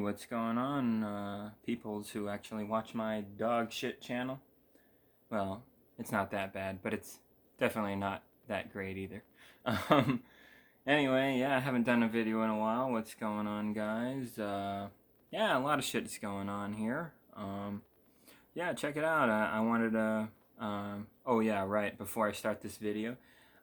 what's going on, peoples who actually watch my dog shit channel? Well, it's not that bad, but it's definitely not that great either. Um, anyway, yeah, I haven't done a video in a while. What's going on, guys? Yeah, a lot of shit's going on here. Yeah, check it out. I wanted to, oh yeah, right, before I start this video,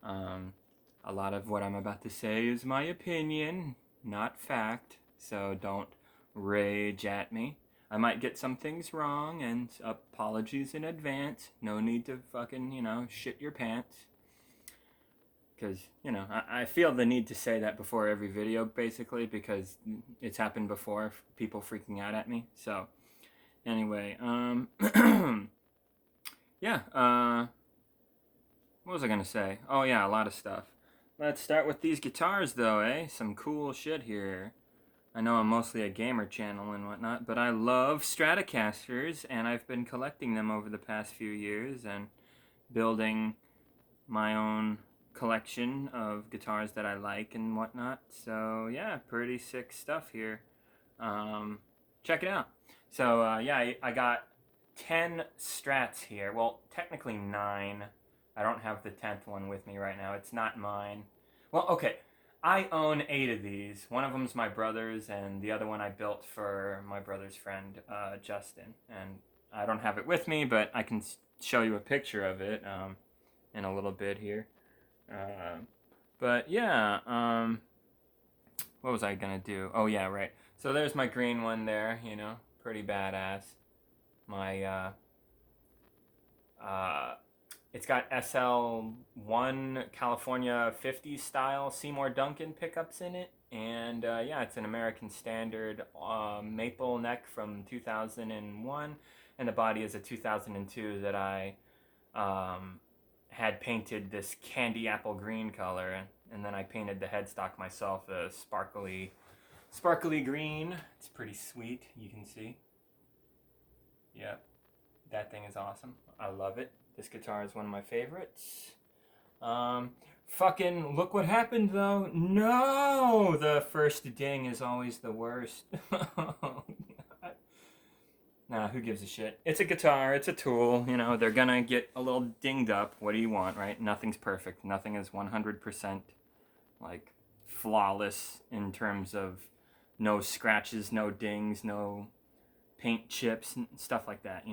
a lot of what I'm about to say is my opinion, not fact, so don't rage at me. I might get some things wrong, and apologies in advance. No need to fucking, shit your pants. Because, I feel the need to say that before every video, basically, because it's happened before, people freaking out at me. So, anyway, yeah, what was I gonna say? Oh yeah, a lot of stuff. Let's start with these guitars though, eh? Some cool shit here. I know I'm mostly a gamer channel and whatnot, but I love Stratocasters, and I've been collecting them over the past few years and building my own collection of guitars that I like and whatnot. So yeah, pretty sick stuff here. Check it out. So yeah, I got 10 Strats here. Well, technically 9. I don't have the 10th one with me right now. It's not mine. Well, okay. I own 8 of these. One of them's my brother's, and the other one I built for my brother's friend, Justin. And I don't have it with me, but I can show you a picture of it in a little bit here. But yeah, what was I gonna do? Oh yeah, right. So there's my green one there, pretty badass. My, it's got SL1 California 50 style Seymour Duncan pickups in it. And yeah, it's an American Standard maple neck from 2001. And the body is a 2002 that I had painted this candy apple green color. And then I painted the headstock myself, a sparkly green. It's pretty sweet, you can see. Yep, that thing is awesome. I love it. This guitar is one of my favorites. Fucking look what happened though. No! The first ding is always the worst. Nah, who gives a shit? It's a guitar, it's a tool, they're gonna get a little dinged up. What do you want, right? Nothing's perfect. Nothing is 100% like flawless in terms of no scratches, no dings, no paint chips, and stuff like that,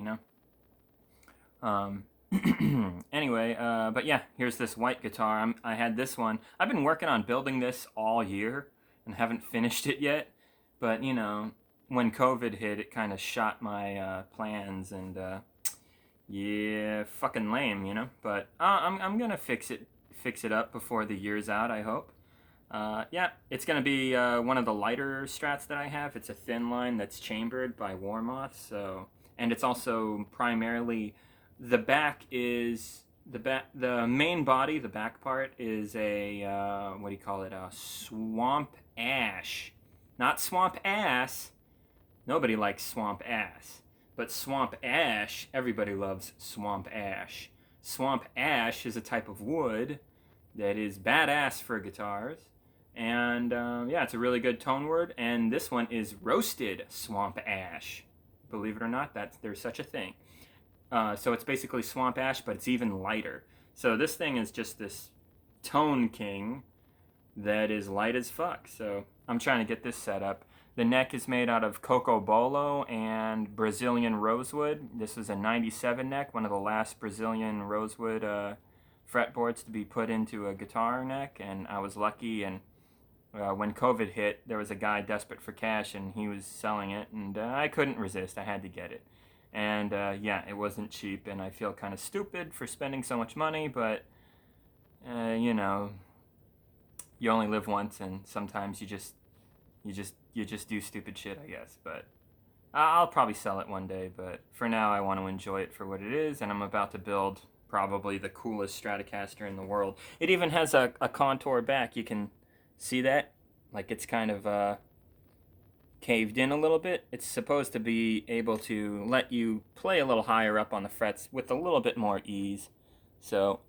Anyway, but yeah, here's this white guitar. I had this one. I've been working on building this all year and haven't finished it yet. But, when COVID hit, it kind of shot my plans, and yeah, fucking lame, But I'm gonna fix it up before the year's out, I hope. Yeah, it's gonna be one of the lighter Strats that I have. It's a thin line that's chambered by Warmoth, so, and it's also primarily, the back is the main body. The back part is a what do you call it? A swamp ash, not swamp ass. Nobody likes swamp ass, but swamp ash. Everybody loves swamp ash. Swamp ash is a type of wood that is badass for guitars. And yeah, it's a really good tone word. And this one is roasted swamp ash. Believe it or not, there's such a thing. So it's basically swamp ash, but it's even lighter. So this thing is just this tone king that is light as fuck. So I'm trying to get this set up. The neck is made out of Coco Bolo and Brazilian rosewood. This is a 97 neck, one of the last Brazilian rosewood fretboards to be put into a guitar neck. And I was lucky, and when COVID hit, there was a guy desperate for cash, and he was selling it, and I couldn't resist. I had to get it. And yeah, it wasn't cheap, and I feel kind of stupid for spending so much money, but you only live once, and sometimes you just do stupid shit, I guess. But I'll probably sell it one day, but for now I want to enjoy it for what it is, and I'm about to build probably the coolest Stratocaster in the world. It even has a contour back. You can see that? Like, it's kind of caved in a little bit. It's supposed to be able to let you play a little higher up on the frets with a little bit more ease. So,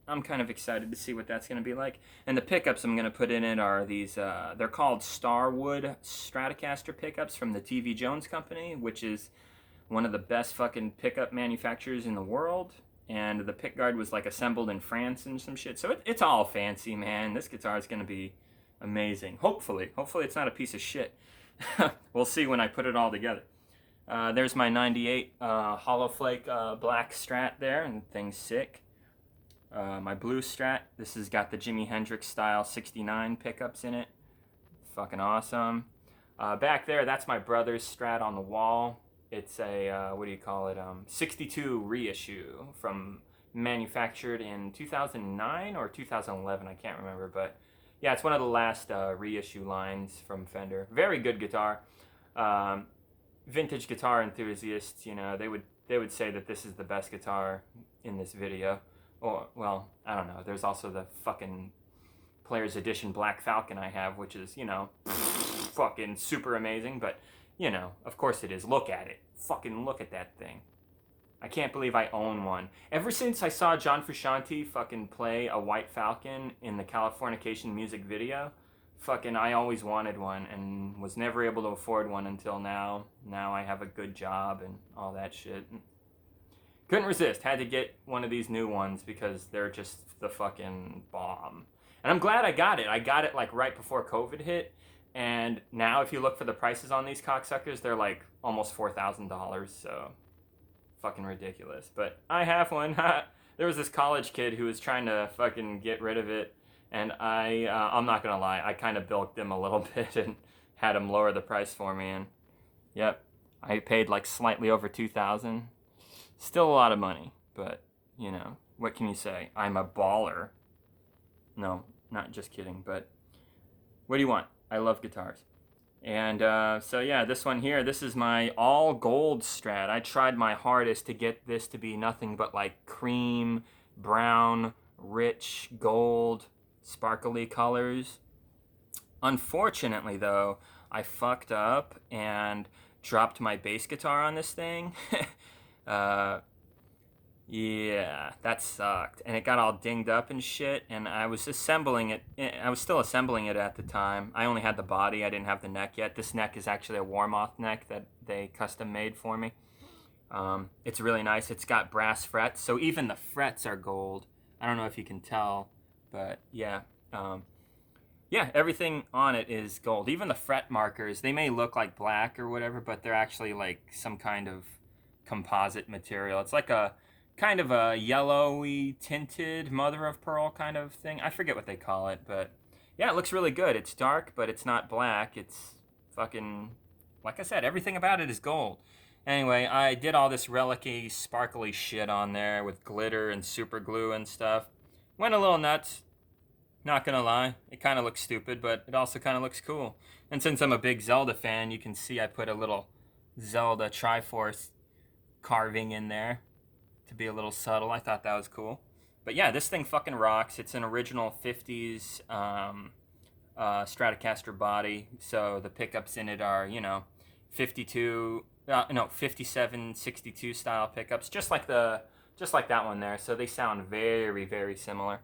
I'm kind of excited to see what that's going to be like. And the pickups I'm going to put in it are these, they're called Starwood Stratocaster pickups from the TV Jones Company, which is one of the best fucking pickup manufacturers in the world. And the pickguard was like assembled in France and some shit. So it's all fancy, man. This guitar is going to be amazing. Hopefully it's not a piece of shit. We'll see when I put it all together. There's my 98 Hollow Flake black Strat there, and the thing's sick. My blue Strat, this has got the Jimi Hendrix style 69 pickups in it. Fucking awesome. Back there, that's my brother's Strat on the wall. It's a, 62 reissue from manufactured in 2009 or 2011, I can't remember, but yeah, it's one of the last reissue lines from Fender. Very good guitar. Vintage guitar enthusiasts, you know, they would say that this is the best guitar in this video. Or, well, I don't know. There's also the fucking Player's Edition Black Falcon I have, which is, you know, fucking super amazing. But, you know, of course it is. Look at it. Fucking look at that thing. I can't believe I own one. Ever since I saw John Frusciante fucking play a White Falcon in the Californication music video, fucking I always wanted one and was never able to afford one until now. Now I have a good job and all that shit. Couldn't resist. Had to get one of these new ones because they're just the fucking bomb. And I'm glad I got it. I got it like right before COVID hit. And now if you look for the prices on these cocksuckers, they're like almost $4,000. So fucking ridiculous. But I have one. There was this college kid who was trying to fucking get rid of it. And I'm not going to lie. I kind of bilked him a little bit and had him lower the price for me. And yep, I paid like slightly over $2,000. Still a lot of money, but, you know, what can you say? I'm a baller. No, not just kidding, but what do you want? I love guitars. And so, yeah, this one here, this is my all gold Strat. I tried my hardest to get this to be nothing but like cream, brown, rich, gold, sparkly colors. Unfortunately, though, I fucked up and dropped my bass guitar on this thing. Yeah, that sucked. And it got all dinged up and shit, and I was assembling it. I was still assembling it at the time. I only had the body, I didn't have the neck yet. This neck is actually a Warmoth neck that they custom made for me. It's really nice. It's got brass frets, so even the frets are gold. I don't know if you can tell, but yeah. Yeah, everything on it is gold. Even the fret markers, they may look like black or whatever, but they're actually like some kind of composite material. It's like a kind of a yellowy tinted mother of pearl kind of thing. I forget what they call it, but yeah, it looks really good. It's dark, but it's not black. It's fucking, like I said, everything about it is gold. Anyway, I did all this relic-y, sparkly shit on there with glitter and super glue and stuff. Went a little nuts, not gonna lie. It kind of looks stupid, but it also kind of looks cool. And since I'm a big Zelda fan, you can see I put a little Zelda Triforce carving in there to be a little subtle. I thought that was cool. But yeah, this thing fucking rocks. It's an original 50s Stratocaster body, so the pickups in it are, you know, 57, 62 style pickups, just like that one there. So they sound very, very similar.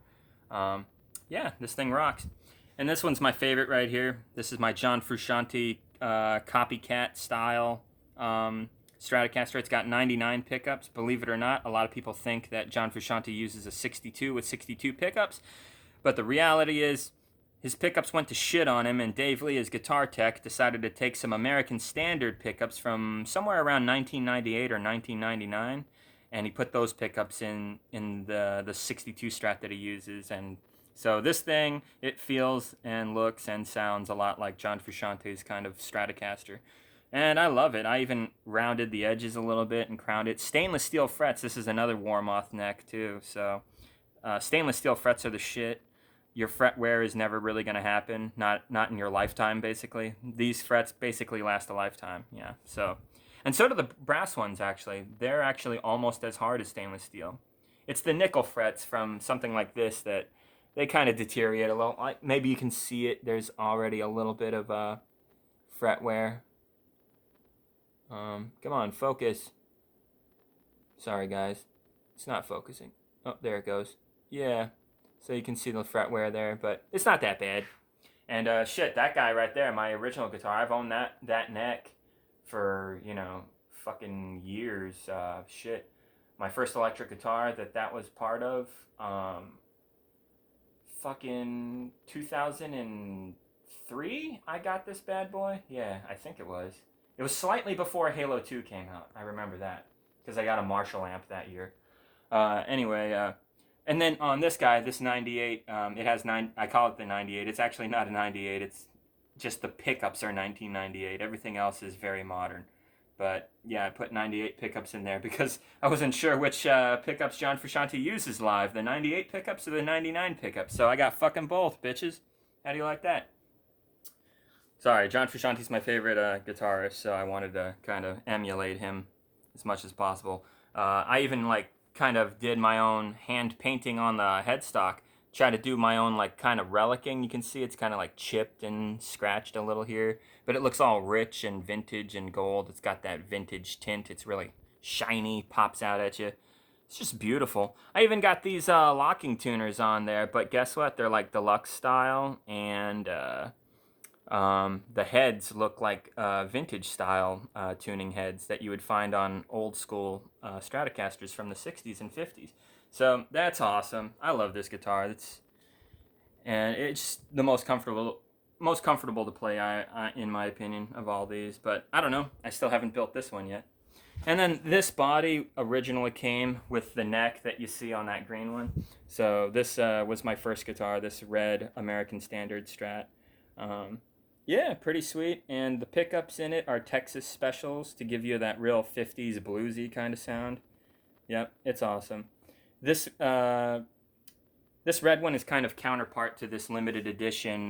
Yeah, this thing rocks. And this one's my favorite right here. This is my John Frusciante copycat style Stratocaster. It's got 99 pickups. Believe it or not, a lot of people think that John Frusciante uses a 62 with 62 pickups. But the reality is, his pickups went to shit on him, and Dave Lee, his guitar tech, decided to take some American Standard pickups from somewhere around 1998 or 1999, and he put those pickups in the 62 Strat that he uses. And so this thing, it feels and looks and sounds a lot like John Frusciante's kind of Stratocaster. And I love it. I even rounded the edges a little bit and crowned it. Stainless steel frets. This is another Warmoth neck, too. So stainless steel frets are the shit. Your fret wear is never really going to happen. Not in your lifetime, basically. These frets basically last a lifetime. Yeah. So, and so do the brass ones, actually. They're actually almost as hard as stainless steel. It's the nickel frets from something like this that they kind of deteriorate a little. Maybe you can see it. There's already a little bit of fret wear. Come on, focus. Sorry, guys. It's not focusing. Oh, there it goes. Yeah, so you can see the fret wear there, but it's not that bad. And shit, that guy right there, my original guitar, I've owned that neck for, you know, fucking years. Shit, my first electric guitar that was part of, fucking 2003, I got this bad boy. Yeah, I think it was. It was slightly before Halo 2 came out. I remember that because I got a Marshall amp that year. Anyway, and then on this guy, this 98, it has I call it the 98. It's actually not a 98. It's just the pickups are 1998. Everything else is very modern. But yeah, I put 98 pickups in there because I wasn't sure which pickups John Frusciante uses live, the 98 pickups or the 99 pickups. So I got fucking both, bitches. How do you like that? Sorry, John Frusciante's my favorite guitarist, so I wanted to kind of emulate him as much as possible. I even like kind of did my own hand painting on the headstock. Try to do my own like kind of relicing. You can see it's kind of like chipped and scratched a little here, but it looks all rich and vintage and gold. It's got that vintage tint. It's really shiny, pops out at you. It's just beautiful. I even got these locking tuners on there, but guess what? They're like deluxe style, and the heads look like vintage style tuning heads that you would find on old school Stratocasters from the 60s and 50s. So that's awesome. I love this guitar. It's the most comfortable to play, in my opinion, of all these. But I don't know. I still haven't built this one yet. And then this body originally came with the neck that you see on that green one. So this was my first guitar, this red American Standard Strat. Yeah, pretty sweet. And the pickups in it are Texas Specials to give you that real 50s bluesy kind of sound. Yep, it's awesome. This this red one is kind of counterpart to this limited edition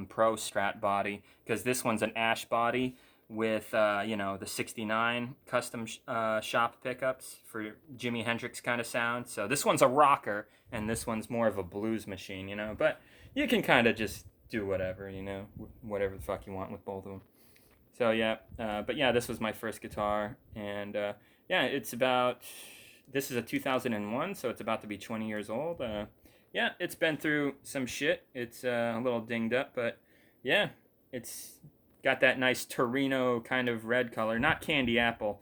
Pro Strat body, because this one's an ash body with the 69 custom shop pickups for Jimi Hendrix kind of sound. So this one's a rocker, and this one's more of a blues machine, But you can kind of just do whatever, whatever the fuck you want with both of them. So yeah, but yeah, this was my first guitar, and yeah, this is a 2001, so it's about to be 20 years old. Yeah, it's been through some shit. It's a little dinged up, but yeah, it's got that nice Torino kind of red color, not candy apple,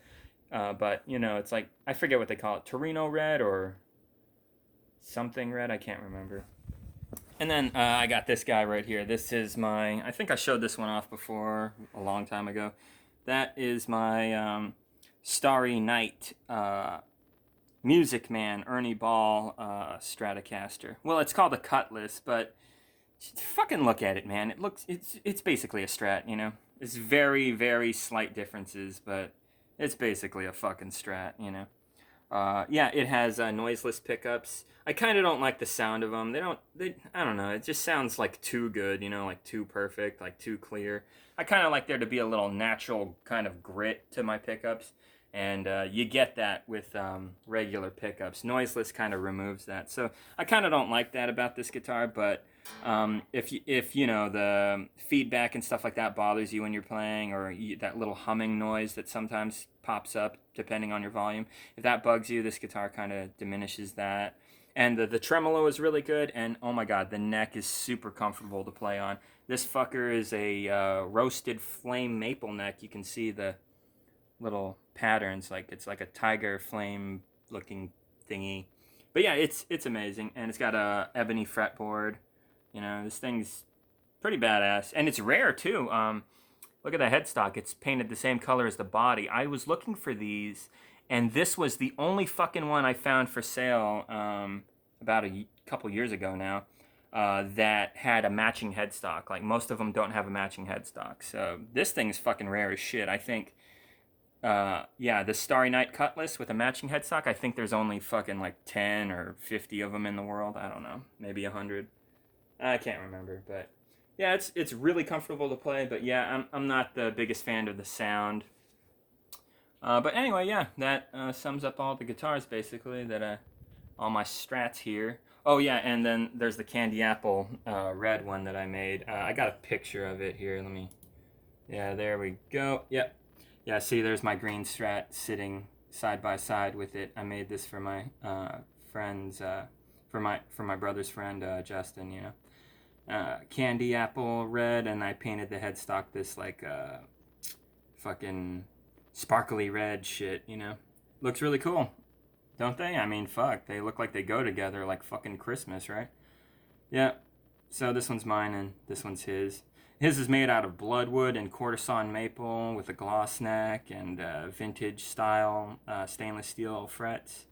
but it's like, I forget what they call it, Torino red or something red, I can't remember. And then I got this guy right here. This is I think I showed this one off before a long time ago. That is my Starry Night Music Man Ernie Ball Stratocaster. Well, it's called a Cutlass, but fucking look at it, man. It's basically a Strat, It's very, very slight differences, but it's basically a fucking Strat, Yeah, it has noiseless pickups. I kind of don't like the sound of them. I don't know. It just sounds like too good, like too perfect, like too clear. I kind of like there to be a little natural kind of grit to my pickups. And you get that with regular pickups. Noiseless kind of removes that. So I kind of don't like that about this guitar, but if the feedback and stuff like that bothers you when you're playing, or that little humming noise that sometimes pops up depending on your volume, if that bugs you, this guitar kind of diminishes that. And the tremolo is really good, and oh my god, the neck is super comfortable to play on. This fucker is a roasted flame maple neck. You can see the little patterns, like it's like a tiger flame looking thingy. But yeah, it's amazing, and it's got a ebony fretboard. This thing's pretty badass, and it's rare too. Look at the headstock. It's painted the same color as the body. I was looking for these, and this was the only fucking one I found for sale about a couple years ago now that had a matching headstock. Like, most of them don't have a matching headstock. So this thing's fucking rare as shit. I think, the Starry Night Cutlass with a matching headstock, I think there's only fucking like 10 or 50 of them in the world. I don't know. Maybe 100. I can't remember, but yeah, it's really comfortable to play. But yeah, I'm not the biggest fan of the sound. But anyway, yeah, that sums up all the guitars basically all my Strats here. Oh yeah, and then there's the candy apple red one that I made. I got a picture of it here. Yeah, there we go. Yep. Yeah, see, there's my green Strat sitting side by side with it. I made this for my friend's for my brother's friend Justin, you know. Candy apple red, and I painted the headstock this like fucking sparkly red shit, you know. Looks really cool, don't they? I mean, fuck, they look like they go together like fucking Christmas, right? Yeah. So this one's mine and this one's his. His is made out of bloodwood and courtesan maple with a gloss neck and vintage style stainless steel frets.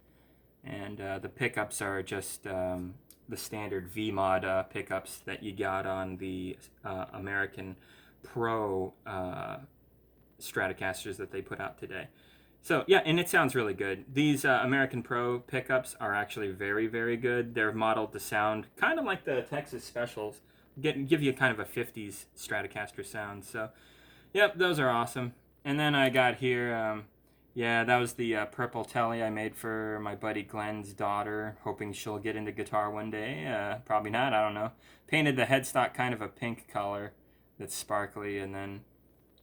And the pickups are just the standard V-Mod pickups that you got on the American Pro Stratocasters that they put out today. So, yeah, and it sounds really good. These American Pro pickups are actually very, very good. They're modeled to sound kind of like the Texas Specials. Give you kind of a 50s Stratocaster sound. So, yep, those are awesome. And then I got here, yeah, that was the purple telly I made for my buddy Glenn's daughter, hoping she'll get into guitar one day. Probably not, I don't know. Painted the headstock kind of a pink color that's sparkly, and then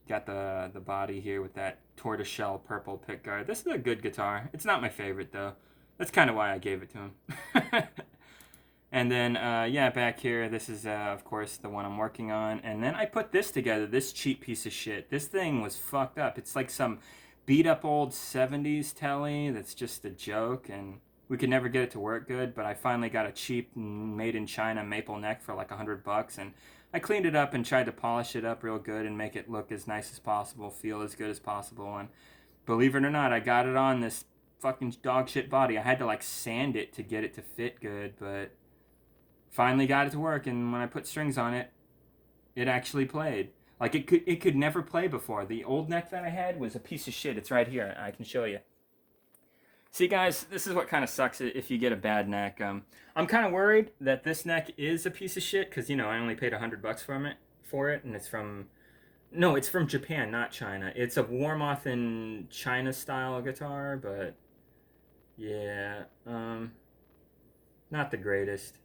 got the body here with that tortoiseshell purple pickguard. This is a good guitar. It's not my favorite, though. That's kind of why I gave it to him. And then, yeah, back here, this is, of course, the one I'm working on. And then I put this together, this cheap piece of shit. This thing was fucked up. It's like some beat-up old 70s telly that's just a joke, and we could never get it to work good, but I finally got a cheap made-in-China maple neck for like $100, and I cleaned it up and tried to polish it up real good and make it look as nice as possible, feel as good as possible, and believe it or not, I got it on this fucking dog shit body. I had to like sand it to get it to fit good, but finally got it to work, and when I put strings on it, it actually played. Like it could never play before. The old neck that I had was a piece of shit. It's right here. I can show you. See, guys, this is what kind of sucks if you get a bad neck. I'm kind of worried that this neck is a piece of shit because, you know, I only paid $100 for it, and it's from... No, it's from Japan, not China. It's a Warmoth in China style guitar, but yeah, not the greatest.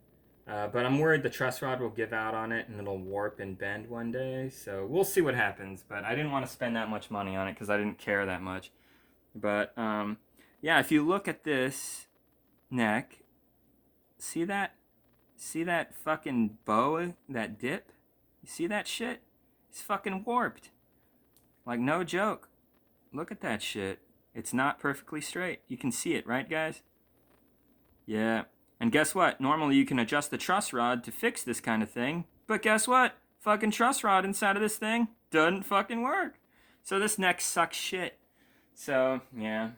But I'm worried the truss rod will give out on it and it'll warp and bend one day. So we'll see what happens. But I didn't want to spend that much money on it because I didn't care that much. But yeah, if you look at this neck, see that? See that fucking bow, that dip? You see that shit? It's fucking warped. Like, no joke. Look at that shit. It's not perfectly straight. You can see it, right, guys? Yeah. And guess what? Normally you can adjust the truss rod to fix this kind of thing. But guess what? Fucking truss rod inside of this thing doesn't fucking work. So this neck sucks shit. So, yeah.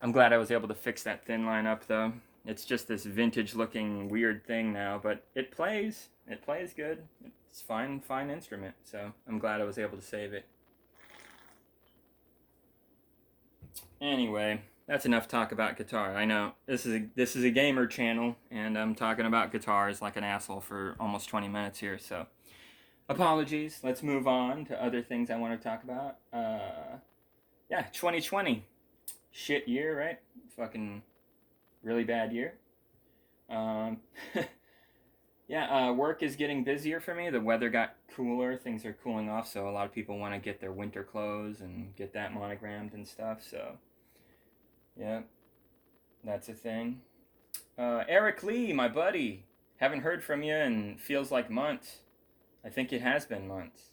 I'm glad I was able to fix that thin line up, though. It's just this vintage-looking weird thing now, but it plays. It plays good. It's fine instrument. So I'm glad I was able to save it. Anyway, that's enough talk about guitar. I know this is a gamer channel, and I'm talking about guitars like an asshole for almost 20 minutes here. So apologies. Let's move on to other things I want to talk about. Yeah, 2020, shit year, right? Fucking really bad year. Yeah, work is getting busier for me. The weather got cooler. Things are cooling off, so a lot of people want to get their winter clothes and get that monogrammed and stuff. So, yeah, that's a thing. Eric Lee, my buddy. Haven't heard from you in feels like months. I think it has been months.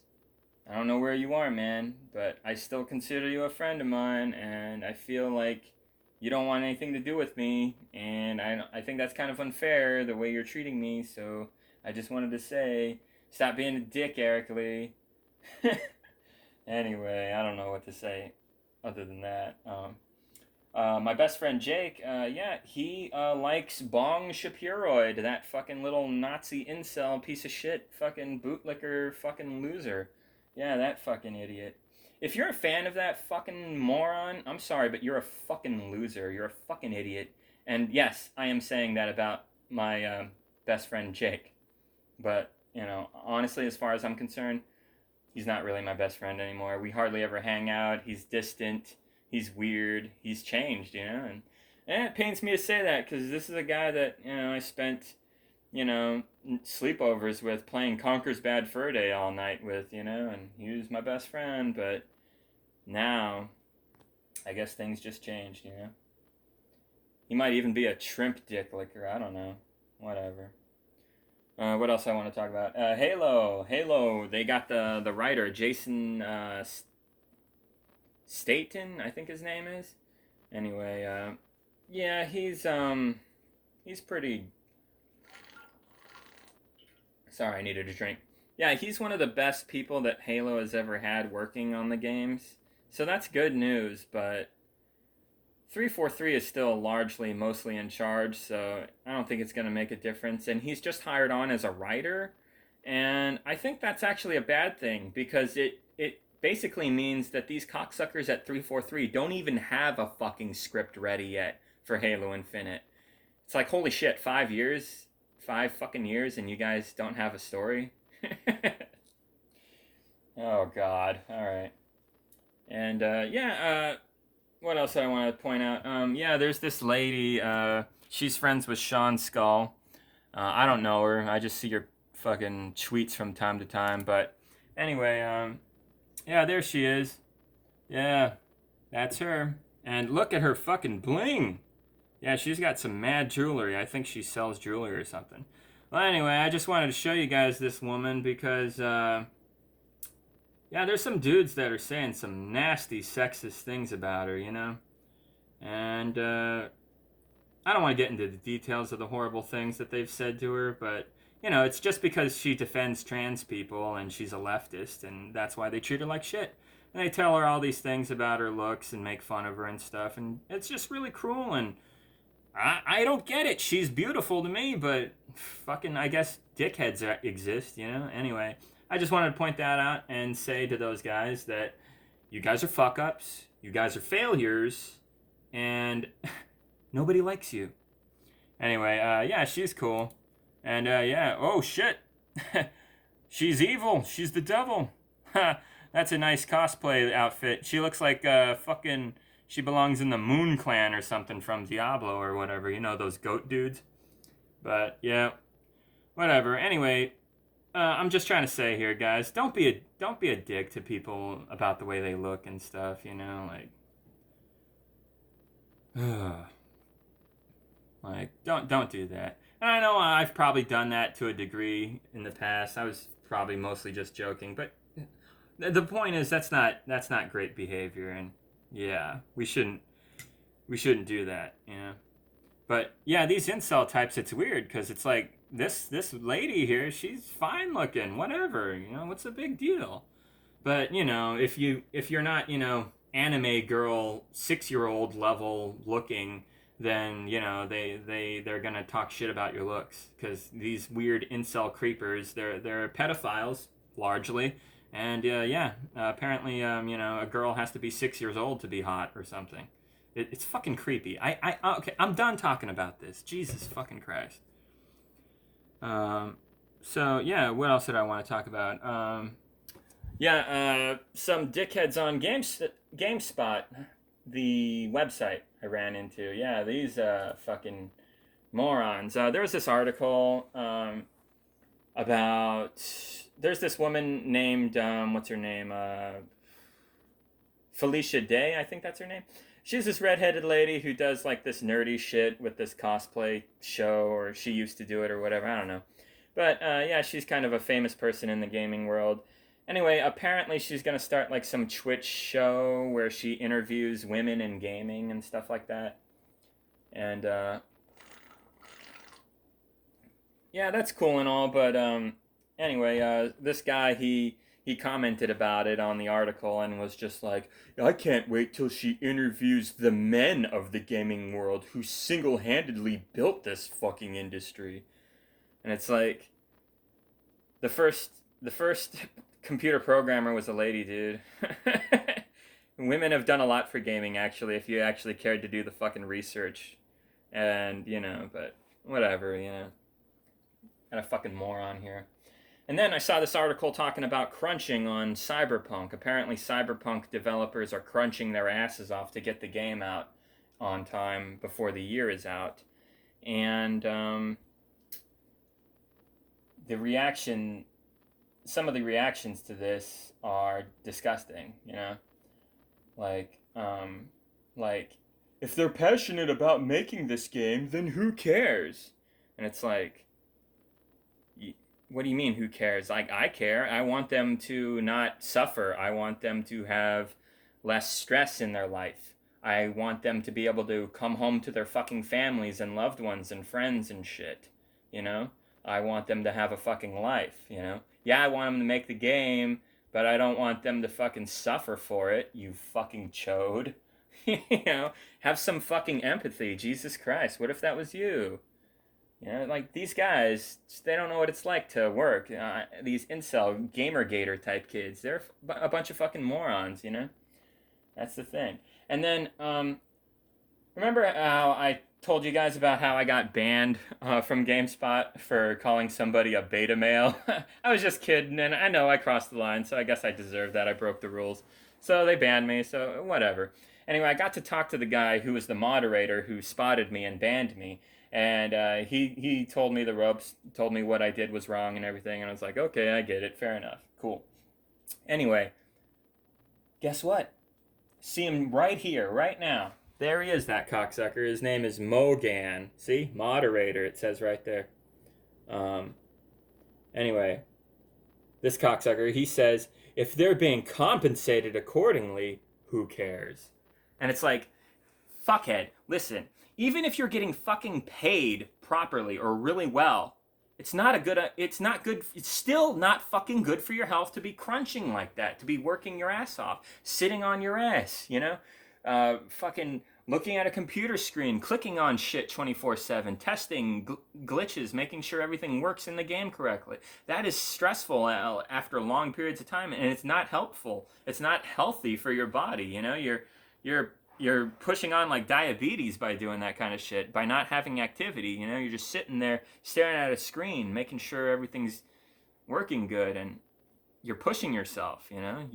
I don't know where you are, man, but I still consider you a friend of mine, and I feel like you don't want anything to do with me, and I think that's kind of unfair, the way you're treating me, so I just wanted to say, stop being a dick, Eric Lee. Anyway, I don't know what to say other than that. My best friend Jake, yeah, he likes Bong Shapiroid, that fucking little Nazi incel piece of shit, fucking bootlicker, fucking loser. Yeah, that fucking idiot. If you're a fan of that fucking moron, I'm sorry, but you're a fucking loser. You're a fucking idiot. And yes, I am saying that about my best friend Jake. But, you know, honestly, as far as I'm concerned, he's not really my best friend anymore. We hardly ever hang out. He's distant. He's weird. He's changed, you know? And it pains me to say that because this is a guy that, you know, I spent, you know, sleepovers with, playing Conker's Bad Fur Day all night with, you know, and he was my best friend, but now I guess things just changed, you know. He might even be a shrimp dick licker. I don't know. Whatever. What else I want to talk about? Halo. They got the writer Jason Staten, I think his name is. Anyway, yeah, he's pretty. Sorry, I needed a drink. Yeah, he's one of the best people that Halo has ever had working on the games. So that's good news, but 343 is still mostly in charge, so I don't think it's going to make a difference. And he's just hired on as a writer, and I think that's actually a bad thing because it basically means that these cocksuckers at 343 don't even have a fucking script ready yet for Halo Infinite. It's like, holy shit, 5 years? 5 fucking years, and you guys don't have a story? Oh, God. Alright. And, what else I want to point out? Yeah, there's this lady. She's friends with Sean Skull. I don't know her. I just see her fucking tweets from time to time. But anyway, yeah, there she is. Yeah, that's her. And look at her fucking bling. Yeah, she's got some mad jewelry. I think she sells jewelry or something. Well, anyway, I just wanted to show you guys this woman because, yeah, there's some dudes that are saying some nasty sexist things about her, you know? And, I don't want to get into the details of the horrible things that they've said to her, but, you know, it's just because she defends trans people and she's a leftist, and that's why they treat her like shit. And they tell her all these things about her looks and make fun of her and stuff, and it's just really cruel, and I don't get it. She's beautiful to me, but fucking, I guess dickheads exist, you know? Anyway, I just wanted to point that out and say to those guys that you guys are fuck-ups, you guys are failures, and nobody likes you. Anyway, yeah, she's cool. And, yeah, oh, shit. She's evil. She's the devil. That's a nice cosplay outfit. She looks like, fucking... She belongs in the Moon Clan or something from Diablo or whatever. You know, those goat dudes. But, yeah. Whatever. Anyway, I'm just trying to say here, guys, don't be a dick to people about the way they look and stuff, you know? Like, don't do that. And I know I've probably done that to a degree in the past. I was probably mostly just joking, but the point is that's not great behavior, and yeah, we shouldn't do that, you know. But yeah, these incel types, it's weird because it's like this lady here, she's fine looking, whatever, you know, what's the big deal? But you know, if you're not, you know, anime girl 6-year-old level looking, then you know they're gonna talk shit about your looks because these weird incel creepers, they're pedophiles largely. And yeah, apparently, you know, a girl has to be 6 years old to be hot or something. It's fucking creepy. Okay, I'm done talking about this. Jesus fucking Christ. So yeah, what else did I want to talk about? Yeah, some dickheads on GameSpot, the website I ran into. Yeah, these fucking morons. There was this article about. There's this woman named, what's her name? Felicia Day, I think that's her name. She's this redheaded lady who does like this nerdy shit with this cosplay show, or she used to do it or whatever, I don't know. But yeah, she's kind of a famous person in the gaming world. Anyway, apparently she's going to start like some Twitch show where she interviews women in gaming and stuff like that. And yeah, that's cool and all, but anyway, this guy, he commented about it on the article and was just like, I can't wait till she interviews the men of the gaming world who single-handedly built this fucking industry. And it's like, the first computer programmer was a lady, dude. Women have done a lot for gaming, actually, if you actually cared to do the fucking research. And, you know, but whatever, you know. Got a fucking moron here. And then I saw this article talking about crunching on Cyberpunk. Apparently Cyberpunk developers are crunching their asses off to get the game out on time before the year is out. And some of the reactions to this are disgusting, you know? Like if they're passionate about making this game, then who cares? And it's like, what do you mean, who cares? Like, I care. I want them to not suffer. I want them to have less stress in their life. I want them to be able to come home to their fucking families and loved ones and friends and shit. You know? I want them to have a fucking life, you know? Yeah, I want them to make the game, but I don't want them to fucking suffer for it, you fucking chode. You know? Have some fucking empathy. Jesus Christ, what if that was you? You know, like these guys, they don't know what it's like to work. These incel gamergator type kids, they're a bunch of fucking morons. You know, that's the thing. And then, remember how I told you guys about how I got banned from GameSpot for calling somebody a beta male? I was just kidding, and I know I crossed the line, so I guess I deserved that. I broke the rules, so they banned me. So whatever. Anyway, I got to talk to the guy who was the moderator who spotted me and banned me. And he told me the ropes, told me what I did was wrong and everything, and I was like, okay, I get it, fair enough, cool. Anyway, guess what? See him right here, right now. There he is, that cocksucker. His name is Mogan. See? Moderator, it says right there. Anyway, this cocksucker, he says, if they're being compensated accordingly, who cares? And it's like, fuckhead, listen. Even if you're getting fucking paid properly or really well, it's still not fucking good for your health to be crunching like that, to be working your ass off, sitting on your ass, you know? Fucking looking at a computer screen, clicking on shit 24/7, testing glitches, making sure everything works in the game correctly. That is stressful after long periods of time, and it's not helpful. It's not healthy for your body, you know? You're pushing on like diabetes by doing that kind of shit, by not having activity. You know, you're just sitting there staring at a screen, making sure everything's working good, and you're pushing yourself. You know,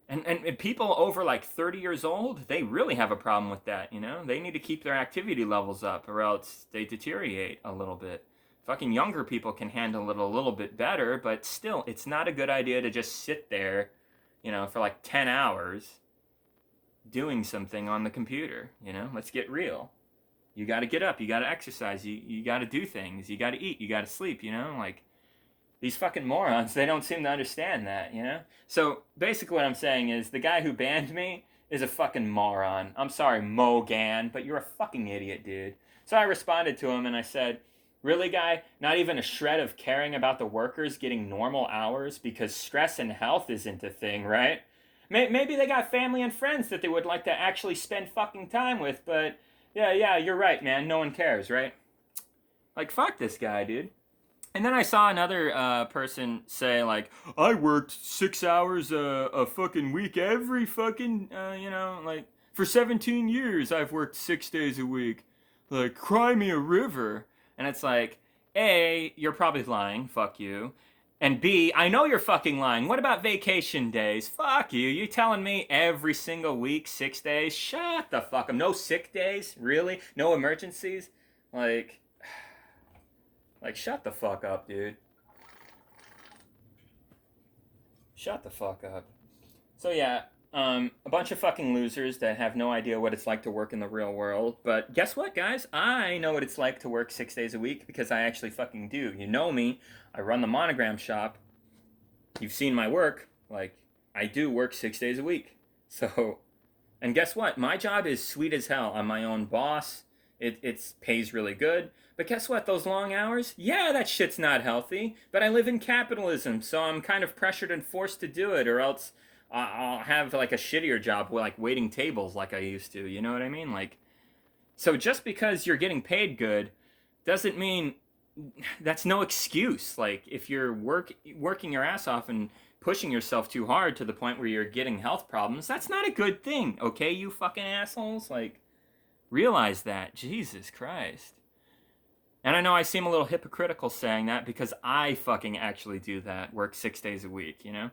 and people over like 30 years old, they really have a problem with that. You know, they need to keep their activity levels up, or else they deteriorate a little bit. Fucking younger people can handle it a little bit better, but still, it's not a good idea to just sit there, you know, for like 10 hours doing something on the computer. You know, let's get real. You got to get up, you got to exercise, you got to do things, you got to eat, you got to sleep. You know, like these fucking morons, they don't seem to understand that. You know, so basically what I'm saying is the guy who banned me is a fucking moron. I'm sorry, Mogan, but you're a fucking idiot, dude. So I responded to him and I said, really, guy? Not even a shred of caring about the workers getting normal hours because stress and health isn't a thing, right? Maybe they got family and friends that they would like to actually spend fucking time with, but yeah, you're right, man. No one cares, right? Like, fuck this guy, dude. And then I saw another person say, like, I worked 6 hours a fucking week every fucking, you know, like, for 17 years I've worked 6 days a week. Like, cry me a river. And it's like, A, you're probably lying, fuck you. And B, I know you're fucking lying. What about vacation days? Fuck you. You telling me every single week, 6 days? Shut the fuck up. No sick days? Really? No emergencies? Like, shut the fuck up, dude. Shut the fuck up. So yeah, a bunch of fucking losers that have no idea what it's like to work in the real world. But guess what, guys? I know what it's like to work 6 days a week because I actually fucking do. You know me. I run the monogram shop. You've seen my work. Like, I do work 6 days a week. So, and guess what? My job is sweet as hell. I'm my own boss. It pays really good. But guess what? Those long hours? Yeah, that shit's not healthy. But I live in capitalism, so I'm kind of pressured and forced to do it, or else I'll have like a shittier job, like waiting tables like I used to. You know what I mean? Like, so just because you're getting paid good doesn't mean that's no excuse. Like, if you're working your ass off and pushing yourself too hard to the point where you're getting health problems, that's not a good thing. Okay, you fucking assholes? Like, realize that. Jesus Christ. And I know I seem a little hypocritical saying that because I fucking actually do that, work 6 days a week, you know?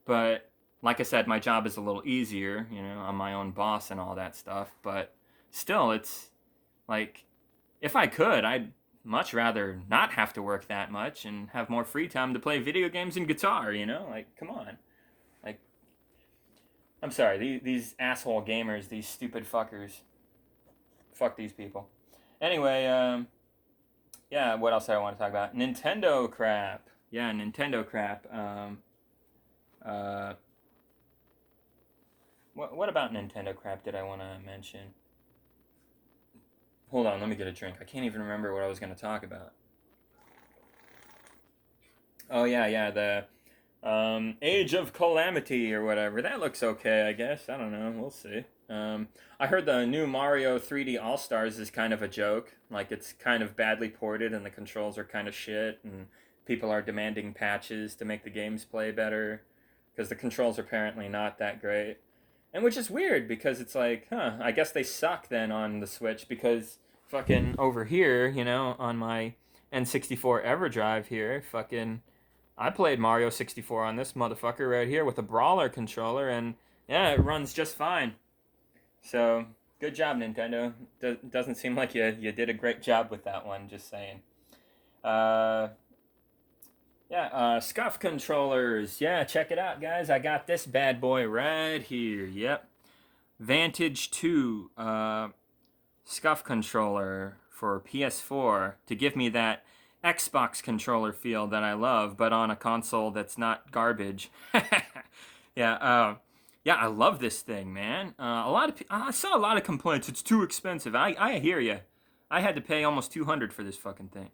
But like I said, my job is a little easier, you know, I'm my own boss and all that stuff, but still, it's like, if I could, I'd much rather not have to work that much and have more free time to play video games and guitar, you know? Like, come on. Like, I'm sorry, these asshole gamers, these stupid fuckers. Fuck these people. Anyway, yeah, what else do I want to talk about? Nintendo crap. Yeah, Nintendo crap. Uh, what about Nintendo crap did I want to mention? Hold on, let me get a drink. I can't even remember what I was going to talk about. Oh yeah, yeah, the Age of Calamity or whatever. That looks okay, I guess. I don't know. We'll see. I heard the new Mario 3D All Stars is kind of a joke. Like it's kind of badly ported and the controls are kind of shit and people are demanding patches to make the games play better because the controls are apparently not that great. And which is weird because it's like, huh, I guess they suck then on the Switch because fucking over here, on my N64 EverDrive here, fucking I played Mario 64 on this motherfucker right here with a brawler controller, and yeah, it runs just fine. So, good job, Nintendo. Doesn't seem like you did a great job with that one, just saying. Uh, yeah, Scuff Controllers. Yeah, check it out, guys. I got this bad boy right here. Yep. Vantage 2 Scuff Controller for PS4 to give me that Xbox controller feel that I love, but on a console that's not garbage. Yeah, yeah, I love this thing, man. I saw a lot of complaints. It's too expensive. I hear you. I had to pay almost 200 for this fucking thing.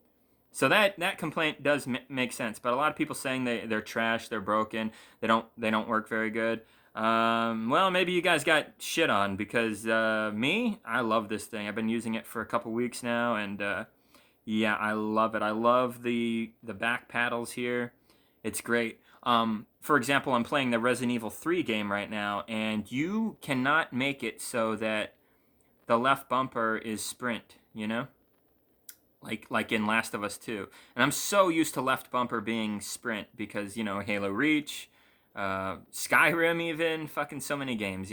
So that complaint does make sense, but a lot of people saying they're trash, they're broken, they don't work very good. Well, maybe you guys got shit on because me, I love this thing. I've been using it for a couple weeks now, and yeah, I love it. I love the back paddles here. It's great. For example, I'm playing the Resident Evil 3 game right now, and you cannot make it so that the left bumper is sprint. Like in Last of Us 2. And I'm so used to left bumper being sprint because, Halo Reach, Skyrim even, fucking so many games.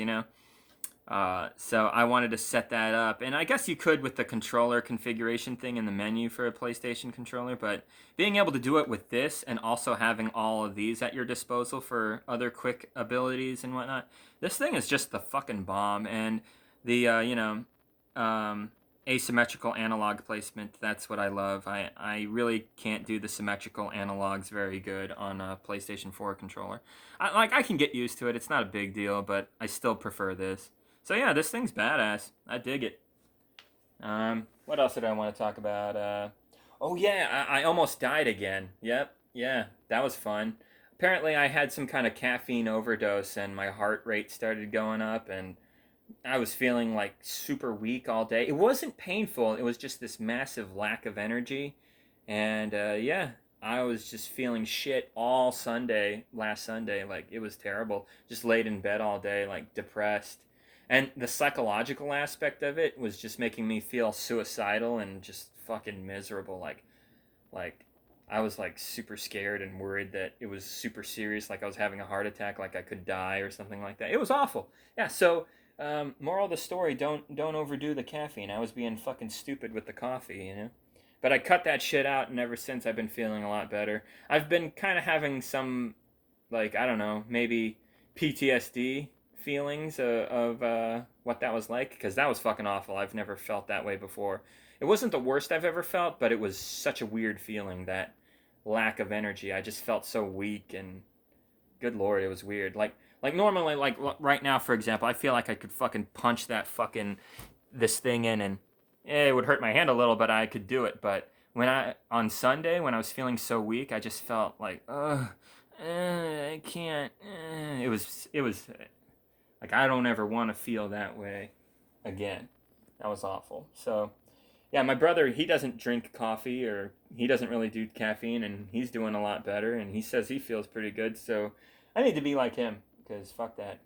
So I wanted to set that up. And I guess you could with the controller configuration thing in the menu for a PlayStation controller, but being able to do it with this and also having all of these at your disposal for other quick abilities and whatnot, this thing is just the fucking bomb. And the, asymmetrical analog placement, that's what I love. I really can't do the symmetrical analogs very good on a PlayStation 4 controller. I can get used to it. It's not a big deal, but I still prefer this. So yeah, this thing's badass. I dig it. What else did I want to talk about? Oh yeah, I almost died again. Yep, yeah, that was fun. Apparently, I had some kind of caffeine overdose, and my heart rate started going up, and I was feeling like super weak all day. It wasn't painful. It was just this massive lack of energy, and yeah, I was just feeling shit all Sunday, last Sunday. Like it was terrible. Just laid in bed all day, like depressed. And the psychological aspect of it was just making me feel suicidal and just fucking miserable. Like I was like super scared and worried that it was super serious, like I was having a heart attack, like I could die or something like that. It was awful. Yeah. So, moral of the story: don't overdo the caffeine. I was being fucking stupid with the coffee. But I cut that shit out, and ever since I've been feeling a lot better. I've been kind of having some, like, I don't know, maybe PTSD feelings of what that was like, because that was fucking awful. I've never felt that way before. It wasn't the worst I've ever felt, but it was such a weird feeling, that lack of energy. I just felt so weak, and good lord, it was weird. Like normally, like right now, for example, I feel like I could fucking punch this thing in, and it would hurt my hand a little, but I could do it. But on Sunday, when I was feeling so weak, I just felt like, I can't. It was like I don't ever want to feel that way again. That was awful. So yeah, my brother, he doesn't drink coffee, or he doesn't really do caffeine, and he's doing a lot better, and he says he feels pretty good. So I need to be like him, because fuck that.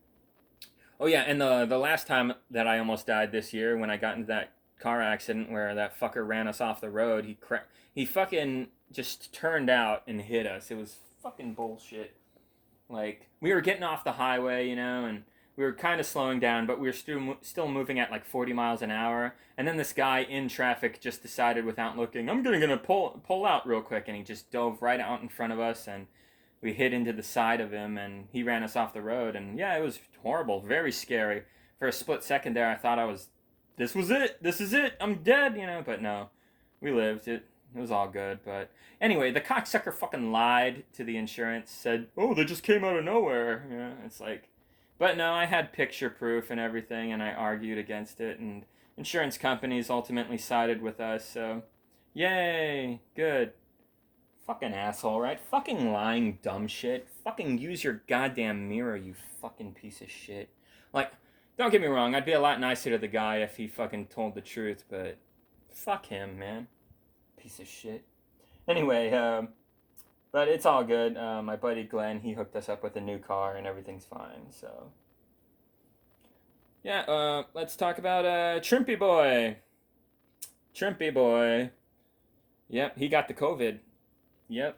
Oh yeah, and the last time that I almost died this year, when I got into that car accident where that fucker ran us off the road, he fucking just turned out and hit us. It was fucking bullshit. Like we were getting off the highway, and we were kind of slowing down, but we were still moving at like 40 miles an hour. And then this guy in traffic just decided, without looking, I'm gonna pull out real quick, and he just dove right out in front of us, and we hit into the side of him, and he ran us off the road. And yeah, it was horrible, very scary. For a split second there, I thought this was it. This is it. I'm dead, you know. But no, we lived. It was all good. But anyway, the cocksucker fucking lied to the insurance. Said, "Oh, they just came out of nowhere." Yeah, it's like, but no, I had picture proof and everything, and I argued against it, and insurance companies ultimately sided with us. So, yay, good. Fucking asshole, right? Fucking lying dumb shit. Fucking use your goddamn mirror, you fucking piece of shit. Like, don't get me wrong, I'd be a lot nicer to the guy if he fucking told the truth, but fuck him, man. Piece of shit. Anyway, but it's all good. My buddy Glenn, he hooked us up with a new car and everything's fine, so. Yeah, let's talk about Trimpy Boy. Trimpy Boy. Yep, he got the COVID. Yep.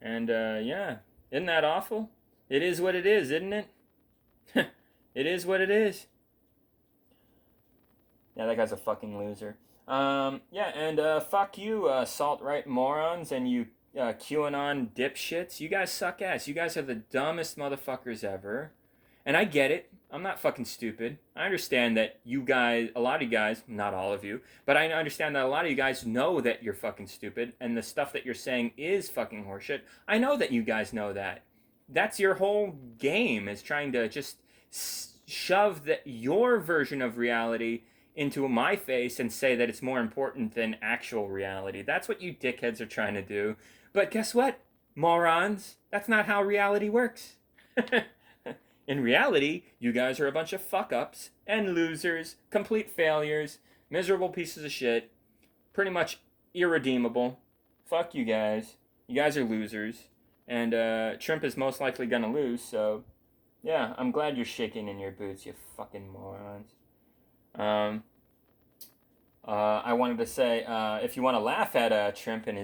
And yeah, isn't that awful? It is what it is, isn't it? It is what it is. Yeah, that guy's a fucking loser. Yeah, and fuck you, salt-right morons, and you QAnon dipshits. You guys suck ass. You guys are the dumbest motherfuckers ever. And I get it. I'm not fucking stupid. I understand that you guys, a lot of you guys, not all of you, but I understand that a lot of you guys know that you're fucking stupid, and the stuff that you're saying is fucking horseshit. I know that you guys know that. That's your whole game, is trying to just shove your version of reality into my face and say that it's more important than actual reality. That's what you dickheads are trying to do. But guess what, morons? That's not how reality works. In reality, you guys are a bunch of fuck-ups and losers, complete failures, miserable pieces of shit, pretty much irredeemable. Fuck you guys. You guys are losers. And Trump is most likely going to lose, so yeah, I'm glad you're shaking in your boots, you fucking morons. I wanted to say, if you want to laugh at Trump and